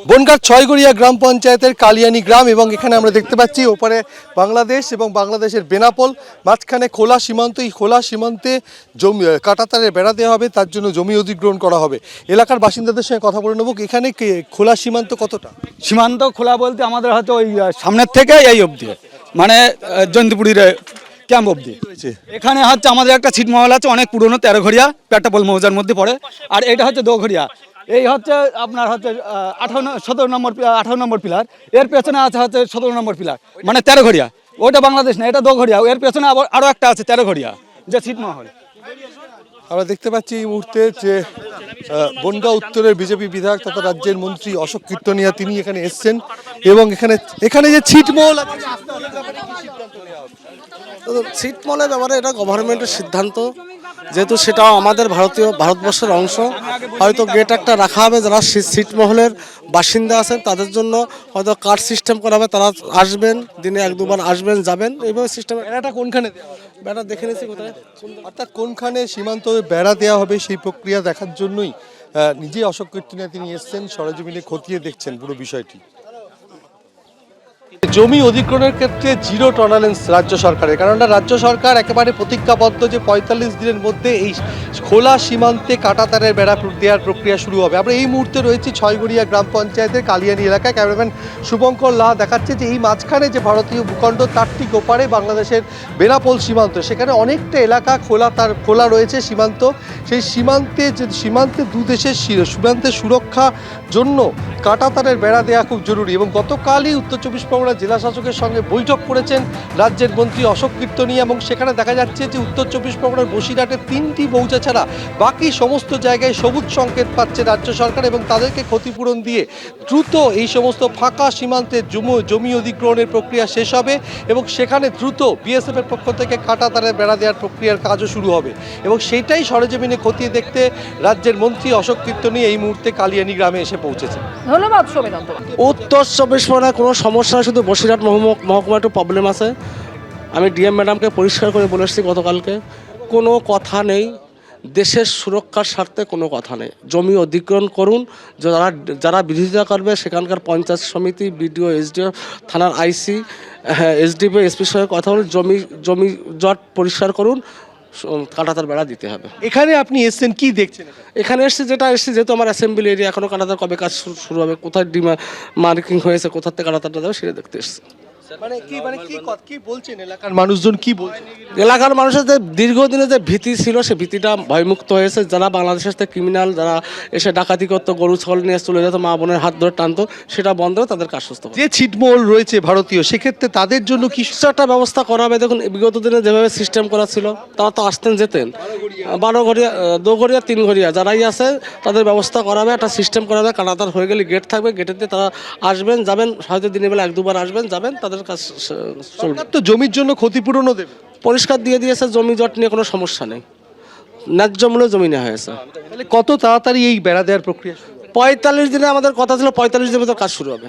বনগাঁর ছয়গড়িয়া গ্রাম পঞ্চায়েতের কালিয়ানি গ্রাম এবং এখানে আমরা দেখতে পাচ্ছি ওপারে বাংলাদেশ এবং বাংলাদেশের বেনাপোল, মাঝখানে খোলা সীমান্ত। এই খোলা সীমান্তে জমি কাঁটাতারের বেড়া দেওয়া হবে, তার জন্য জমি অধিগ্রহণ করা হবে। এলাকার বাসিন্দাদের সঙ্গে কথা বলে নেব। এখানে খোলা সীমান্ত কতটা? সীমান্ত খোলা বলতে আমাদের হয়তো ওই সামনের থেকে এই অবধি, মানে জয়ন্তপুরীর ক্যাম্প অবধি। এখানে হচ্ছে আমাদের একটা ছিটমহল আছে, অনেক পুরনো, 13 ঘড়িয়া, পেট্টাপোল মৌজার মধ্যে পড়ে। আর এটা হচ্ছে 2 ঘড়িয়া। এই হচ্ছে আপনার হচ্ছে 18 নম্বর পিলার। এর পেছনে আছে হচ্ছে 17 নম্বর পিলার, মানে 13 ঘড়িয়া। ওটা বাংলাদেশ না, এটা 2 ঘড়িয়া। এর পেছনে আবার আরও একটা আছে 13 ঘড়িয়া, যে ছিটমহল। আমরা দেখতে পাচ্ছি এই মুহূর্তে যে বনগাঁ উত্তরের বিজেপি বিধায়ক তথা রাজ্যের মন্ত্রী অশোক কীর্তনিয়া তিনি এখানে এসছেন এবং এখানে যে ছিটমহল ছিটমহলের ব্যাপারে এটা গভর্নমেন্টের সিদ্ধান্ত, যেহেতু সেটাও আমাদের ভারতবর্ষের অংশ। হয়তো গেট একটা রাখা হবে, যারা ছিটমহলের বাসিন্দা আছেন তাদের জন্য হয়তো কার্ড সিস্টেম করা হবে, তারা আসবেন, দিনে 1-2 বার আসবেন যাবেন, এইভাবে সিস্টেম। বেড়াটা কোনখানে বেড়া দেখে নিয়েছি কোথায়, অর্থাৎ কোনখানে সীমান্ত বেড়া দেওয়া হবে সেই প্রক্রিয়া দেখার জন্যই নিজে অশোক কীর্তনিয়া তিনি এসছেন, সরেজমিনে খতিয়ে দেখছেন পুরো বিষয়টি। জমি অধিগ্রহণের ক্ষেত্রে জিরো টলারেন্স রাজ্য সরকারের, কারণ রাজ্য সরকার একেবারে প্রতিজ্ঞাবদ্ধ যে 45 দিনের মধ্যে এই খোলা সীমান্তে কাঁটাতারের বেড়া দেওয়ার প্রক্রিয়া শুরু হবে। আমরা এই মুহূর্তে রয়েছি ছয়গড়িয়া গ্রাম পঞ্চায়েতের কালিয়ানি এলাকায়। ক্যামেরাম্যান শুভঙ্কর লাহা দেখাচ্ছে যে এই মাঝখানে যে ভারতীয় ভূখণ্ড তার ঠিক ওপারে বাংলাদেশের বেনাপোল সীমান্ত, সেখানে অনেকটা এলাকা খোলা রয়েছে সীমান্ত। সেই সীমান্তে দু দেশের সীমান্তের সুরক্ষা জন্য কাঁটাতারের বেড়া দেওয়া খুব জরুরি। এবং গতকালই উত্তর 24 পরগনা জেলা শাসকের সঙ্গে বৈঠক করেছেন রাজ্যের মন্ত্রী অশোক কীর্তনিয়া এবং সেখানে দেখা যাচ্ছে যে উত্তর 24 পরগনার বসিরহাটের 3টি মৌজা ছাড়া বাকি সমস্ত জায়গায় সবুজ সংকেত পাচ্ছে রাজ্য সরকার এবং তাদেরকে ক্ষতিপূরণ দিয়ে দ্রুত এই সমস্ত ফাঁকা সীমান্তে জমি অধিগ্রহণের প্রক্রিয়া শেষ হবে এবং সেখানে দ্রুত বিএসএফের পক্ষ থেকে কাঁটাতারের বেড়া দেওয়ার প্রক্রিয়ার কাজও শুরু হবে। এবং সেটাই সরেজমিনে খতিয়ে দেখতে রাজ্যের মন্ত্রী অশোক কীর্তনিয়া এই মুহূর্তে কালিয়ানি গ্রামে এসে পৌঁছেছে। ধন্যবাদ শোভেন। উত্তর 24 পরগনায় কোনো সমস্যা নেই, শুধু বসিরহাট মহকুমা একটু প্রবলেম আছে। আমি ডিএম ম্যাডামকে পরিষ্কার করে বলে এসেছি গতকালকে, কোনো কথা নেই, দেশের সুরক্ষার স্বার্থে কোনো কথা নেই। জমি অধিগ্রহণ করুন, যারা বিরোধিতা করবে সেখানকার পঞ্চায়েত সমিতি, বিডিও, এসডিও, থানার আইসি, এসডিপি, এসপির সঙ্গে কথা বলুন, জমি জট পরিষ্কার করুন, কাঁটাতার বেড়া দিতে হবে। এখানে আপনি এসছেন, কি দেখছেন? এখানে এসেছি যেহেতু আমার অ্যাসেম্বলি এরিয়া, এখনও কাঁটাতার কবে কাজ শুরু হবে, কোথায় মার্কিং হয়েছে, কোথার থেকে কাঁটাতারটা দেবে সেটা দেখতে এসেছি। কি বলছেন এলাকার মানুষজন, কি বলছেন? এলাকার মানুষের যে দীর্ঘদিনের যে ভীতি ছিল, সে ভীতিটা ভয়মুক্ত হয়েছে। যারা বাংলাদেশের থেকে ক্রিমিনাল, যারা এসে ডাকাতি করতো, গরু ছাগল নিয়ে চলে যেত, মা বোনের হাত ধরে টানতো, সেটা বন্ধ, তাদেরকে আশ্বস্ত। যে ছিটমহল রয়েছে ভারতীয়, সেক্ষেত্রে তাদের জন্য কি একটা ব্যবস্থা করা হবে? দেখুন, বিগত দিনে যেভাবে সিস্টেম করা ছিল, তারা তো আসতেন যেতেন, 12 ঘড়িয়া, 2 ঘড়িয়া, 3 ঘড়িয়া যারাই আছে তাদের ব্যবস্থা করা হবে, একটা সিস্টেম করা হবে। কাঁটাতার হয়ে গেলে গেট থাকবে, গেটের দিয়ে তারা আসবেন যাবেন, হয়তো দিনের বেলা 1-2 বার আসবেন যাবেন, তাদের কাজ চলবে। তো জমির জন্য ক্ষতিপূরণও দেবে, পরিষ্কার দিয়ে দিয়েছে, জমি জট নিয়ে কোনো সমস্যা নেই, ন্যায্য মূল্যে জমি নেওয়া হয়েছে। তাহলে কত তাড়াতাড়ি এই বেড়া দেওয়ার প্রক্রিয়া? 45 দিনে আমাদের কথা ছিল, 45 দিনের ভিতর কাজ শুরু হবে।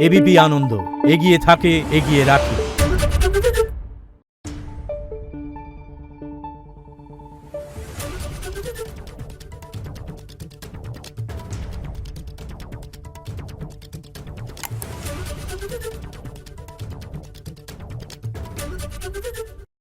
এবিপি আনন্দ, এগিয়ে থাকে, এগিয়ে রাখে।